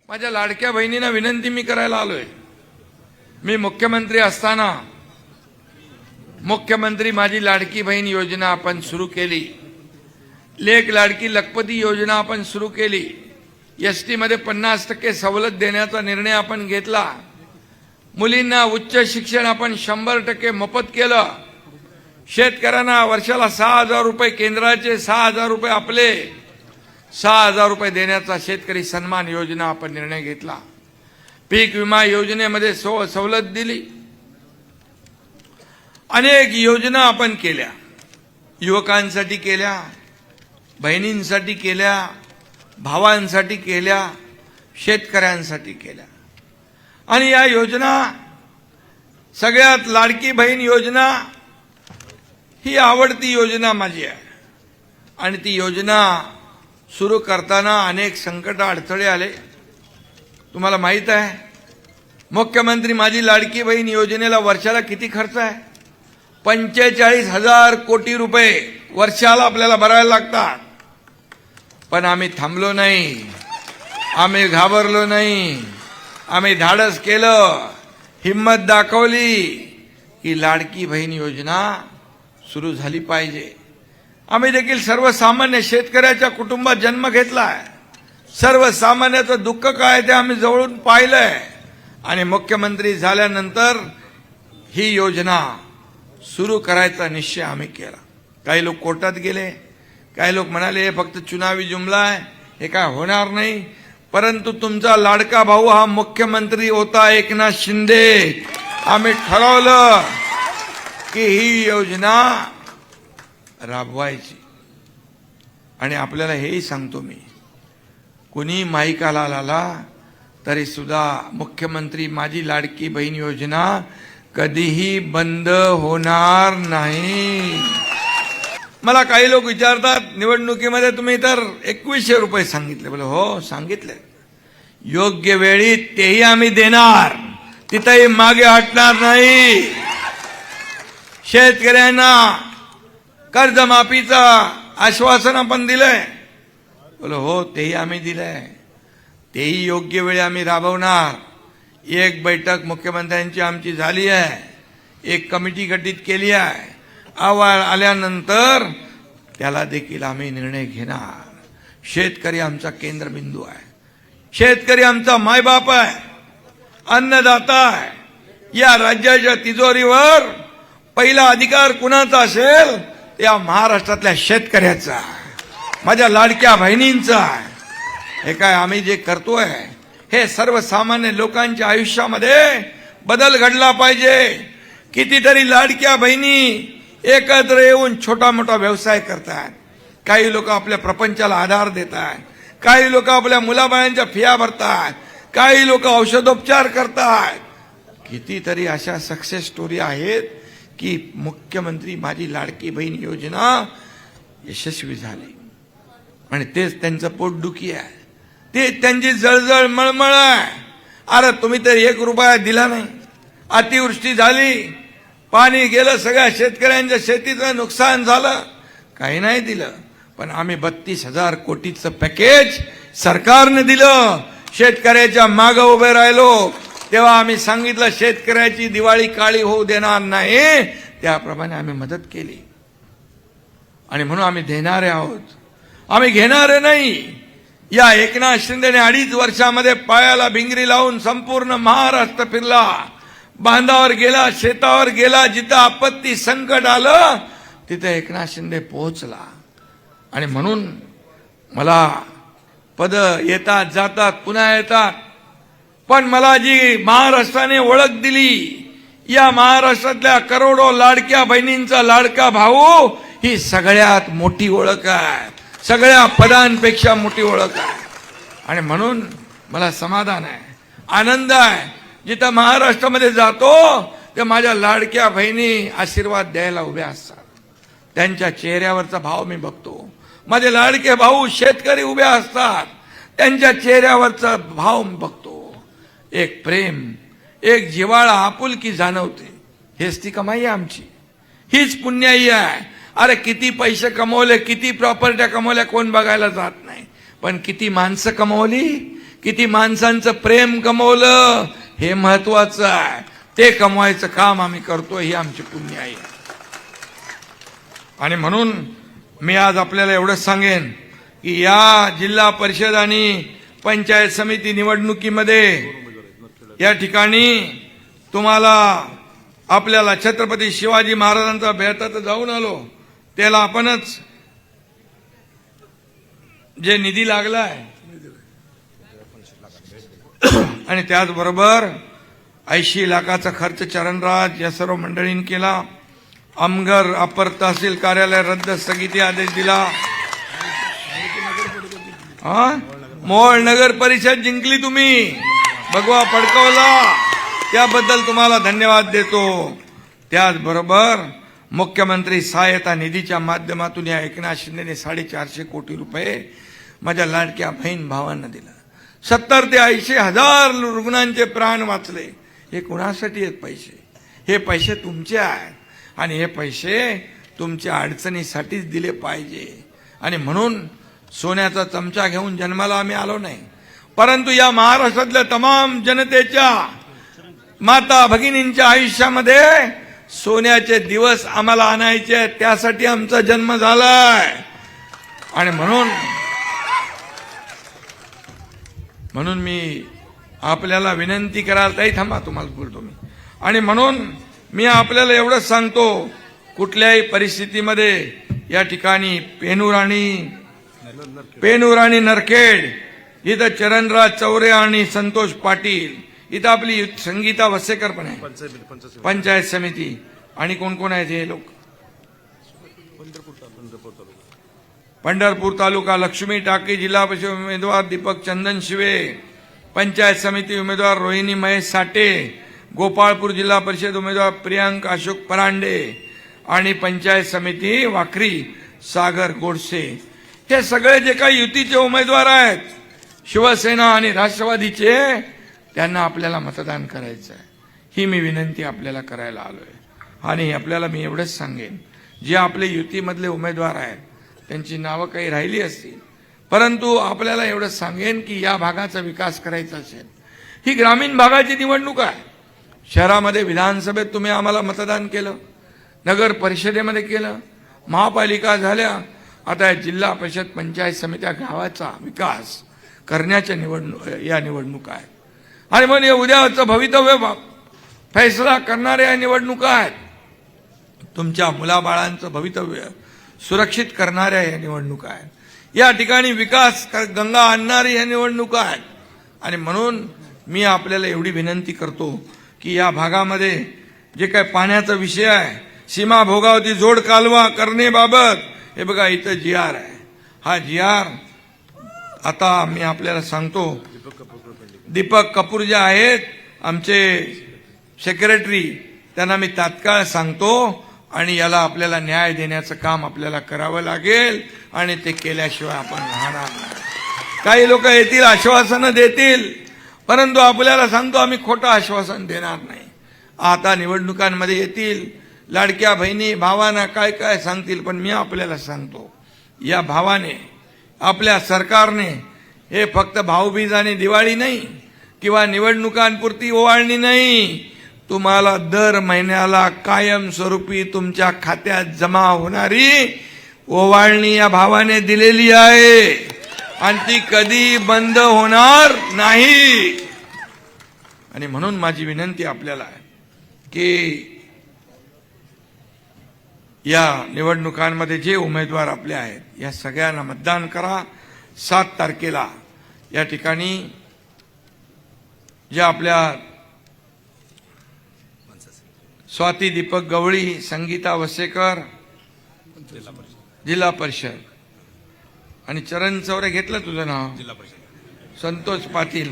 माझ्या लाडक्या बहिणींना विनंती मी करायला आलोय। मी मुख्यमंत्री असताना मुख्यमंत्री माझी लाडकी बहीण योजना आपण सुरू केली, लेक लाडकी लखपती योजना आपण सुरू केली, एसटी मध्ये 50% सवलत देण्याचा निर्णय आपण घेतला, मुलींना उच्च शिक्षण आपण 100% मोफत केलं, शेतकऱ्यांना वर्षाला 6,000 रुपये केंद्राचे, 6,000 रुपये आपले, 6,000 रुपये देण्याचा शेतकरी सन्मान योजना आपण निर्णय घेतला, पीक विमा योजनेमध्ये सवलत दिली, अनेक योजना आपण केल्या, युवकांसाठी केल्या, बहिणींसाठी केल्या, भावांसाठी केल्या, शेतकऱ्यांसाठी केल्या। आणि या योजना सगळ्यात लाडकी बहीण योजना ही आवडती योजना माझी आहे। आणि ती योजना सुरू करताना अनेक संकट अडथळे आले। तुम्हाला माहित आहे मुख्यमंत्री माझी लाडकी बहीण योजनेला वर्षाला किती खर्च आहे? 45,000 कोटी रुपये वर्षाला आपल्याला भरायला लागतात। पण आम्ही थांबलो नाही, आम्ही घाबरलो नाही, आम्ही धाडस केलं, हिम्मत दाखवली की लाडकी बहीण योजना सुरू झाली पाहिजे। आम्ही देखील सर्वसामान्य शेतकऱ्याच्या कुटुंबात जन्म घेतलाय, सर्वसामान्याचं दुःख काय ते आम्ही जवळून पाहिलंय। आणि मुख्यमंत्री झाल्यानंतर ही योजना सुरू करायचा निश्चय आम्ही केला। काही लोक कोर्टात गेले, काही लोक म्हणाले हे फक्त चुनावी जुमला आहे, हे काय होणार नाही। परंतु तुमचा लाडका भाऊ हा मुख्यमंत्री होता, एकनाथ शिंदे, आम्ही ठरवलं की ही योजना राबवायची। आणि आपल्याला हेही सांगतो मी, कुणी माईकाला आला तरी सुद्धा मुख्यमंत्री माझी लाडकी बहीण योजना कधीही बंद होणार नाही। मला काही लोक विचारतात निवडणुकीमध्ये तुम्ही तर 2100 रुपये सांगितले, बोले हो सांगितले, योग्य वेळी तेही आम्ही देणार, तिथेही मागे हटणार नाही। शेतकऱ्यांना कर्जमाफीचा आश्वासन आपण दिलंय, बोले हो तेही आम्ही दिलंय, तेही योग्य वेळी आम्ही राबवणार। एक बैठक मुख्यमंत्र्यांची आमची झाली आहे, एक कमिटी गठीत केली आहे, अहवाल आल्यानंतर त्याला देखील आम्ही निर्णय घेणार। शेतकरी आमचा केंद्रबिंदू आहे, शेतकरी आमचा मायबाप आहे, अन्नदाता आहे। या राज्याच्या तिजोरीवर पहिला अधिकार कुणाचा असेल? या महाराष्ट्रातल्या शेतकऱ्याचा आहे, माझ्या लाडक्या बहिणींचा आहे। हे काय आम्ही जे करतोय हे सर्वसामान्य लोकांच्या आयुष्यामध्ये बदल घडला पाहिजे। कितीतरी लाडक्या बहिणी एकत्र येऊन छोटा मोठा व्यवसाय करतात, काही लोक आपल्या प्रपंचाला आधार देतात, काही लोक आपल्या मुलाबाळांच्या फिया भरतात, काही लोक औषधोपचार करतात। कितीतरी अशा सक्सेस स्टोरी आहेत की मुख्यमंत्री माझी लाडकी बहीण योजना यशस्वी झाली आणि तेच त्यांचं पोटदुखी आहे, ते त्यांची जळजळ मळमळ आहे। अरे तुम्ही तर 1 रुपया दिला नाही, अतिवृष्टी झाली, पाणी गेलं, सगळ्या शेतकऱ्यांच्या शेतीचं नुकसान झालं, काही नाही दिलं। पण आम्ही 32,000 कोटीचं पॅकेज सरकारने दिलं, शेतकऱ्याच्या मागे उभे राहिलो, तेव्हा आम्ही सांगितलं शेतकऱ्याची दिवाळी काळी होऊ देणार नाही, त्याप्रमाणे आम्ही मदत केली। आणि म्हणून आम्ही देणारे आहोत, आम्ही घेणारे नाही। या एकनाथ शिंदेने 2.5 वर्षामध्ये पायाला भिंगरी लावून संपूर्ण महाराष्ट्र फिरला, बांधावर गेला, शेतावर गेला, जिथं आपत्ती संकट आलं तिथे एकनाथ शिंदे पोहोचला। आणि म्हणून मला पद येतात जातात पुन्हा येतात, पण मला जी महाराष्ट्राने ओळख दिली, या महाराष्ट्रातल्या करोडो लाडक्या बहिणींचा लाडका भाऊ, ही सगळ्यात मोठी ओळख आहे, सगळ्या पदांपेक्षा मोठी ओळख आहे। आणि म्हणून मला समाधान आहे, आनंद आहे। जिथं महाराष्ट्रामध्ये जातो ते माझ्या लाडक्या बहिणी आशीर्वाद द्यायला उभ्या असतात, त्यांच्या चेहऱ्यावरचा भाव मी बघतो। माझे लाडके भाऊ शेतकरी उभे असतात, त्यांच्या चेहऱ्यावरचा भाव मी बघतो। एक प्रेम, एक जिव्हाळा, आपुलकी जाणवते। हेच ती कमाई आहे आमची, हीच पुण्याई आहे। अरे किती पैसे कमवले, किती प्रॉपर्ट्या कमवल्या कोण बघायला जात नाही, पण किती माणसं कमवली, किती माणसांचं प्रेम कमवलं हे महत्वाचं आहे. ते कमवायचं काम आम्ही करतो, ही आमची पुण्य आहे. आणि म्हणून मी आज आपल्याला एवढंच सांगेन की या जिल्हा परिषद आणि पंचायत समिती निवडणुकीमध्ये या ठिकाणी तुम्हाला आपल्याला छत्रपती शिवाजी महाराजांचा भेटात जाऊन आलो, त्याला आपणच जे निधी लागलाय आणि त्याचबरोबर 80 लाखाचा खर्च चरणराज या सर्व मंडळींनी केला. अमगर अपर तहसील कार्यालय रद्द स्थगिती आदेश दिला. मोहोळ नगर परिषद जिंकली तुम्ही, भगवा फडकवला, त्याबद्दल तुम्हाला धन्यवाद देतो. त्याचबरोबर मुख्यमंत्री सहायता निधीच्या माध्यमातून या एकनाथ शिंदेने 450 कोटी रुपये माझ्या लाडक्या बहीण भावांना दिला. 70 ते 80 हजार रुग्णांचे प्राण वाचले. हे कुणासाठी आहेत पैसे? हे पैसे तुमचे आहेत आणि हे पैसे तुमच्या अडचणीसाठीच दिले पाहिजे. आणि म्हणून सोन्याचा चमचा घेऊन जन्माला आम्ही आलो नाही, परंतु या महाराष्ट्रातल्या तमाम जनतेच्या माता भगिनींच्या आयुष्यामध्ये सोन्याचे दिवस आम्हाला आणायचे आहेत, त्यासाठी आमचा जन्म झालाय. आणि म्हणून मी आपल्याला विनंती कराल, ताई थांबा तुम्हाला बोलतो मी. आणि म्हणून मी आपल्याला एवढंच सांगतो, कुठल्याही परिस्थितीमध्ये या ठिकाणी पेनूर आणि नरखेड इथं चरणराज चौरे आणि संतोष पाटील, इथं आपली संगीता वसेकर पण आहे पंचायत समिती. आणि कोण कोण आहेत हे लोक? पंढरपूर तालुका लक्ष्मी टाकी जिल्हा परिषद उमेदवार दीपक चंदन शिवे, पंचायत समिती उमेदवार रोहिणी महेश साठे, गोपाळपूर जिल्हा परिषद उमेदवार प्रियांक अशोक परांडे आणि पंचायत समिती वाखरी सागर गोडसे. हे सगळे जे काही युतीचे उमेदवार आहेत, शिवसेना आणि राष्ट्रवादीचे, त्यांना आपल्याला मतदान करायचं आहे. ही मी विनंती आपल्याला करायला आलोय. आणि आपल्याला मी एवढंच सांगेन, जे आपले युतीमधले उमेदवार आहेत त्यांची नावं काही राहिली असतील, परंतु आपल्याला एवढंच सांगेन की या भागाचा विकास करायचा असेल, ही ग्रामीण भागाची निवडणूक आहे. शहरामध्ये विधानसभेत तुम्ही आम्हाला मतदान केलं, नगर परिषदेमध्ये केलं, महापालिका झाल्या, आता या जिल्हा परिषद पंचायत समित्या गावाचा विकास करण्याच्या या निवडणुका आहेत. आणि म्हणून या उद्याचं भवितव्य फैसला करणाऱ्या निवडणुका आहेत. तुमच्या मुलाबाळांचं भवितव्य सुरक्षित करणाऱ्या या निवडणुका आहेत. या ठिकाणी विकास गंगा आणणारी या निवडणुका आहेत. आणि म्हणून मी आपल्याला एवढी विनंती करतो की या भागामध्ये जे काय पाण्याचा विषय आहे, सीमा भोगावती जोड कालवा करण्याबाबत, हे बघा इथं GR आहे. हा GR आता मी आपल्याला सांगतो, दीपक कपूर जे आहेत आमचे सेक्रेटरी, त्यांना मी तात्काळ सांगतो आणि याला आपल्याला न्याय देण्याचं काम आपल्याला करावं लागेल. आणि ते केल्याशिवाय आपण राहणार नाही. काही लोक येतील, आश्वासनं देतील, परंतु आपल्याला सांगतो आम्ही खोटं आश्वासन देणार नाही. आता निवडणुकांमध्ये येतील, लाडक्या बहिणी भावांना काय काय सांगतील, पण मी आपल्याला सांगतो, या भावाने, आपल्या सरकारने हे फक्त भाऊबीज आणि दिवाळी नाही किंवा निवडणुकांपुरती ओवाळणी नाही, तुम्हाला दर महिन्याला कायमस्वरूपी तुमच्या खात्यात जमा होणारी ओवाळणी या भावाने दिलेली आहे आणि ती कधी बंद होणार नाही. आणि म्हणून माझी विनंती आपल्याला आहे की या निवडणुकांमध्ये जे उमेदवार आपले आहेत, या सगळ्यांना मतदान करा. 7 तारखेला या ठिकाणी ज्या आपल्या स्वाती दीपक गवळी, संगीता वसेकर जिल्हा परिषद, आणि चरण चौरे घेतलं तुझं नाव, संतोष पाटील,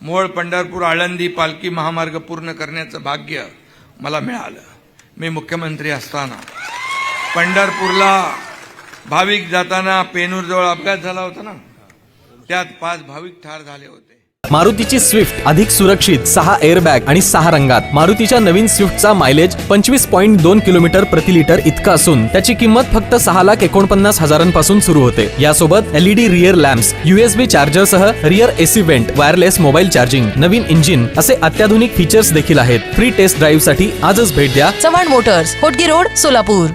मोहोळ पंढरपूर आळंदी पालखी महामार्ग पूर्ण करण्याचं भाग्य मला मिळालं. मी मुख्यमंत्री असताना पंढरपूरला भाविक जाताना पेनूर जवळ अपघात झाला होता ना, त्यात 5 भाविक ठार झाले होते. मारुतीची स्विफ्ट अधिक सुरक्षित 6 एअरबॅग आणि 6 रंगात. मारुतीच्या नवीन स्विफ्टचा मायलेज 25.2 किलोमीटर प्रति लिटर इतका असून त्याची किंमत फक्त 6,49,000 सुरू होते. यासोबत LED rear lamps, USB charger सह rear AC vent, wireless mobile charging, नवीन इंजिन असे अत्याधुनिक फीचर्स देखील आहेत. फ्री टेस्ट ड्राईव्ह साठी आजच भेट द्या. Chavan Motors, Hotgi road, Solapur.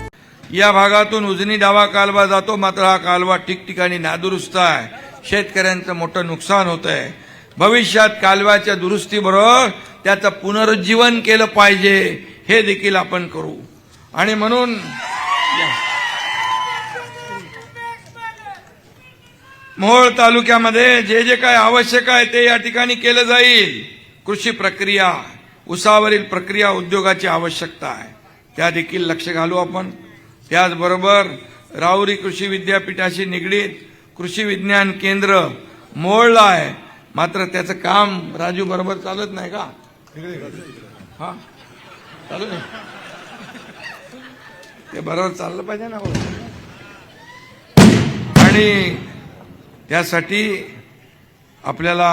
या भागातून उजनी डावा कालवा जातो, मात्र हा कालवा ठिकठिकाणी नादुरुस्त आहे. शेतकऱ्यांचं मोठं नुकसान होत आहे. भविष्यात कालव्याच्या दुरुस्तीबरोबर त्याचं पुनरुज्जीवन केलं पाहिजे, हे देखील आपण करू. आणि म्हणून मोहोळ तालुक्यामध्ये जे जे काय आवश्यक आहे ते या ठिकाणी केलं जाईल. कृषी प्रक्रिया, उसावरील प्रक्रिया उद्योगाची आवश्यकता आहे, त्या देखील लक्ष घालू आपण. त्याचबरोबर राहुरी कृषी विद्यापीठाशी निगडीत कृषी विज्ञान केंद्र मोहोळला आहे, मात्र त्याचं काम राजू बरोबर चालत नाही का? हा, चालू नाही. ते बरोबर चाललं पाहिजे ना. आणि त्यासाठी आपल्याला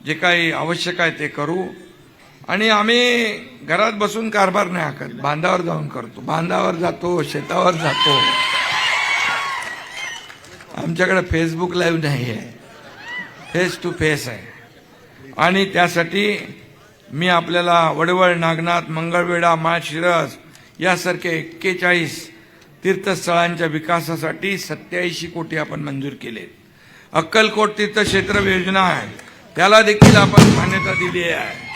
जे काही आवश्यक आहे ते करू. आणि आम्ही घरात बसून कारभार नाही आखत, बांधावर जाऊन करतो. बांधावर जातो, शेतावर जातो. आमच्याकडे फेसबुक लाईव्ह नाही आहे, फेस टू फेस आहे. आणि त्यासाठी मी आपल्याला वडवळ, नागनाथ, मंगळवेढा, माळशिरस यासारख्या 41 तीर्थस्थळांच्या विकासासाठी 87 कोटी आपण मंजूर केले. अक्कलकोट तीर्थक्षेत्र योजना आहे, त्याला देखील आपण मान्यता दिली आहे.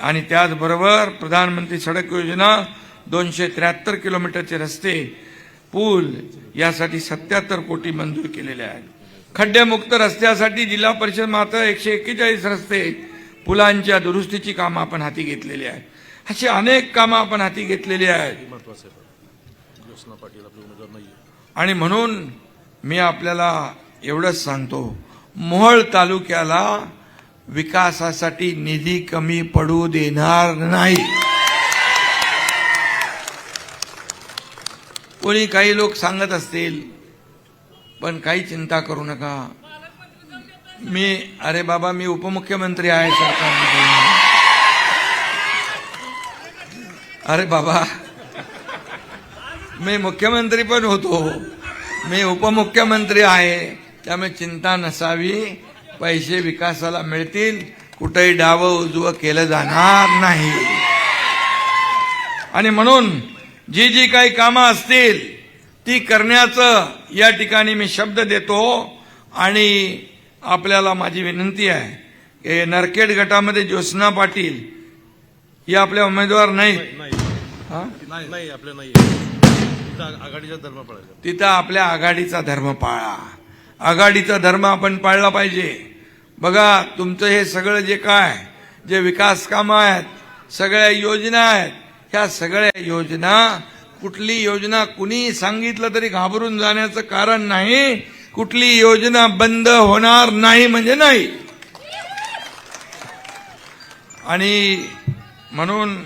आणि त्याचबरोबर प्रधानमंत्री सडक योजना 273 किलोमीटरचे रस्ते, पूल यासाठी 77 कोटी मंजूर केलेले आहेत. खड्डेमुक्त रस्त्यासाठी जिल्हा परिषद मात्र 141 रस्ते, पुलांच्या दुरुस्तीची कामं आपण हाती घेतलेली आहेत. अशी अनेक कामं आपण हाती घेतलेली आहेत. आणि म्हणून मी आपल्याला एवढंच सांगतो, मोहोळ तालुक्याला विकासासाठी निधी कमी पडू देणार नाही. कोणी काही लोक सांगत असतील, पण काही चिंता करू नका. अरे बाबा, मी उपमुख्यमंत्री आहे सरकारमध्ये. अरे बाबा, मी मुख्यमंत्री पण होतो, मी उपमुख्यमंत्री आहे, त्यामुळे चिंता नसावी. पैसे विकासाला मिळतील, कुठेही डावं उजवं केलं जाणार नाही. आणि म्हणून जी जी काही कामं असतील ती करण्याचं या ठिकाणी मी शब्द देतो. आणि आपल्याला माझी विनंती आहे की नरखेड गटामध्ये ज्योत्स्ना पाटील या आपल्या उमेदवार नाहीत. नाही आपल्या नाही, आघाडीचा धर्म पाळायचा. तिथं आपल्या आघाडीचा धर्म पाळा. आघाडीचा धर्म आपण पाळला पाहिजे. बघा, तुमचं हे सगळं जे काय जे विकास कामं आहेत, सगळ्या योजना आहेत, ह्या सगळ्या योजना, कुठली योजना कुणी सांगितलं तरी घाबरून जाण्याचं कारण नाही. कुठली योजना बंद होणार नाही म्हणजे नाही. आणि म्हणून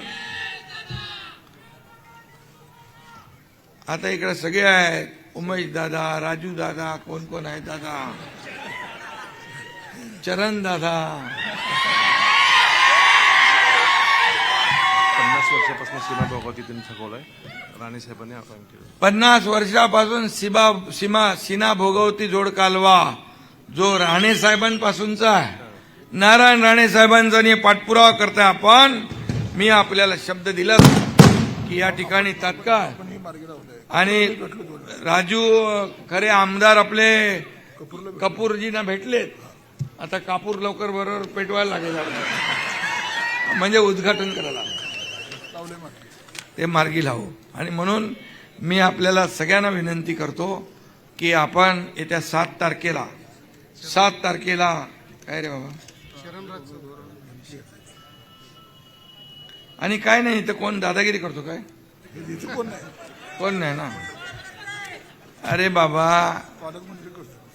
आता इकडे सगळे आहेत, उमेश दादा, राजू दादा, कोण कोण आहे दादा, चरण दादा. 50 वर्षापासून सीमा भोगावती त्यांनी थकवलाय, राणे साहेबांनी आपण केलं. 50 वर्षापासून सीना भोगवती जोड कालवा जो राणे साहेबांपासूनचा आहे, नारायण राणे साहेबांचा पाठपुरावा करताय आपण. मी आपल्याला शब्द दिला की या ठिकाणी तात्काळ. आणि राजू खरे आमदार आपले कपूरजींना भेटलेत. आता कापूर लवकर बरोबर पेटवायला लागेल, म्हणजे उद्घाटन करायला ते मार्गी लावू. आणि म्हणून मी आपल्याला सगळ्यांना विनंती करतो की आपण येत्या 7 तारखेला काय रे बाबा, आणि काय नाही तर कोण दादागिरी करतो काय, कोण नाही ना. अरे बाबा,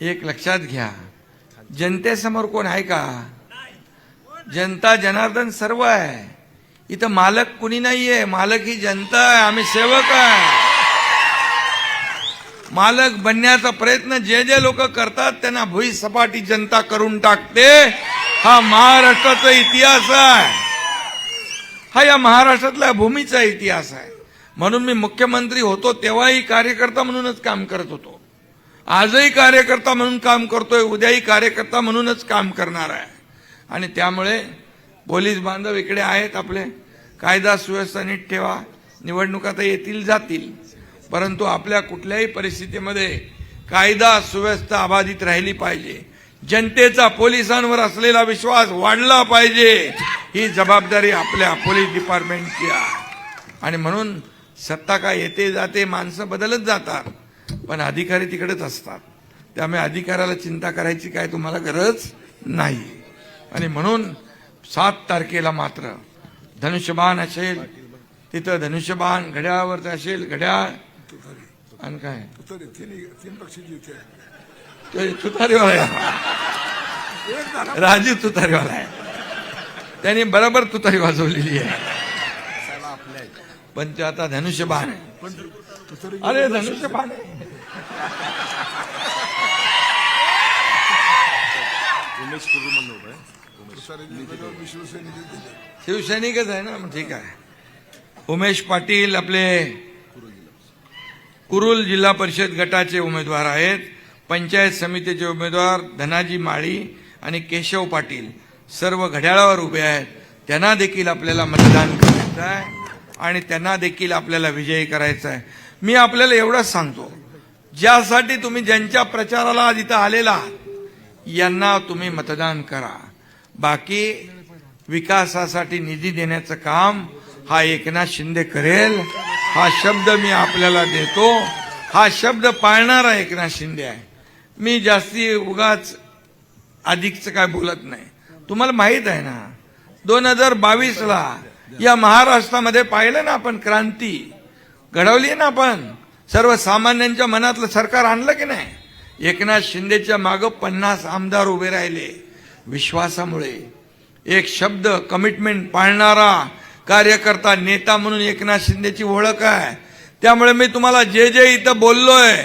एक लक्षात घ्या, जनतेसमोर कोण आहे का? जनता जनार्दन सर्व आहे. इथं मालक कुणी नाहीये, मालक ही जनता आहे, आम्ही सेवक आहे. मालक बनण्याचा प्रयत्न जे जे लोक करतात त्यांना भुई सपाटी जनता करून टाकते. हा महाराष्ट्राचा इतिहास आहे, हा या महाराष्ट्रातल्या भूमीचा इतिहास आहे. म्हणून मी मुख्यमंत्री होतो तेव्हाही कार्यकर्ता म्हणूनच काम करत होतो, आजही कार्यकर्ता म्हणून काम करतोय, उद्याही कार्यकर्ता म्हणूनच काम करणार आहे. आणि त्यामुळे पोलीस बांधव इकडे आहेत आपले, कायदा सुव्यवस्था नीट ठेवा. निवडणुका तर येतील जातील, परंतु आपल्या कुठल्याही परिस्थितीमध्ये कायदा सुव्यवस्था अबाधित राहिली पाहिजे. जनतेचा पोलिसांवर असलेला विश्वास वाढला पाहिजे, ही जबाबदारी आपल्या पोलीस डिपार्टमेंटची आहे. आणि म्हणून सत्ता काय येते जाते, माणसं बदलत जातात, पण अधिकारी तिकडेच असतात. त्यामुळे अधिकाऱ्याला चिंता करायची काय तुम्हाला गरज नाही. आणि म्हणून 7 तारखेला मात्र धनुष्यबाण असेल, तिथं धनुष्यबाण घड्याळावर असेल, घड्याळ आणि काय तुतारीवाला आहे, राजू तुतारीवाला आहे, त्यांनी बरोबर तुतारी वाजवलेली आहे. पण ते आता धनुष्यबाण आहे. अरे धनुष्यबाण आहे. उमेश कुरुल होत आहे. शिवसैनिकच आहे ना, मग ठीक आहे. उमेश पाटील आपले कुरुल जिल्हा परिषद गटाचे उमेदवार आहेत. पंचायत समितीचे उमेदवार धनाजी माळी आणि केशव पाटील सर्व घड्याळावर उभे आहेत. त्यांना देखील आपल्याला मतदान करायचं आहे आणि त्यांना देखील आपल्याला विजयी करायचं आहे. मी आपल्याला एवढंच सांगतो, ज्यासाठी तुम्ही ज्यांच्या प्रचाराला आज इथं आलेला आहात यांना तुम्ही मतदान करा. बाकी विकासासाठी निधी देण्याचं काम हा एकनाथ शिंदे करेल, हा शब्द मी आपल्याला देतो. हा शब्द पाळणारा एकनाथ शिंदे आहे. मी जास्ती उगाच अधिकचं काय बोलत नाही. तुम्हाला माहित आहे ना, 2022ला या महाराष्ट्रामध्ये पाहिलं ना आपण, क्रांती घडवली ना आपण, सर्वसामान्यांच्या मनातलं सरकार आणलं की नाही. एकनाथ शिंदेच्या मागं 50 आमदार उभे राहिले. विश्वासामुळे एक शब्द कमिटमेंट पाळणारा कार्यकर्ता नेता म्हणून एकनाथ शिंदेची ओळख आहे. त्यामुळे मी तुम्हाला जे जे इथं बोललोय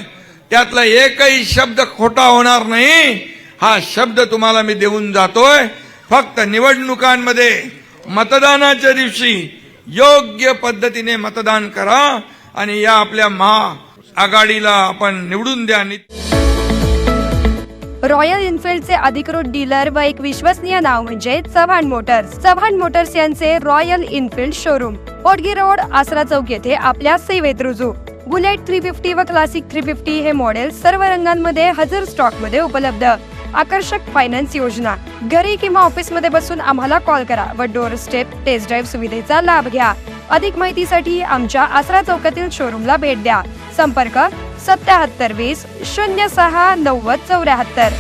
त्यातला एकही शब्द खोटा होणार नाही. हा शब्द तुम्हाला मी देऊन जातोय. फक्त निवडणुकांमध्ये मतदानाच्या दिवशी योग्य पद्धतीने मतदान करा आणि या आपल्या महाआघाडीला आपण निवडून द्या. रॉयल एन्फिल्डचे अधिकृत डीलर व एक विश्वसनीय नाव म्हणजे चव्हाण मोटर्स. चव्हाण मोटर्स यांचे रॉयल एन्फिल्ड शोरूम पोटगी रोड, आसरा चौक येथे आपल्या सेवेत रुजू. बुलेट 350 व क्लासिक 350 हे मॉडेल सर्व रंगांमध्ये हजर स्टॉक मध्ये उपलब्ध. आकर्षक फायनान्स योजना. घरी किंवा ऑफिस मध्ये बसून आम्हाला कॉल करा व डोअर स्टेप टेस्ट ड्राईव्ह सुविधेचा लाभ घ्या. अधिक माहितीसाठी आमच्या आसरा चौकातील शोरूमला भेट द्या. संपर्क 7720 06 90 74.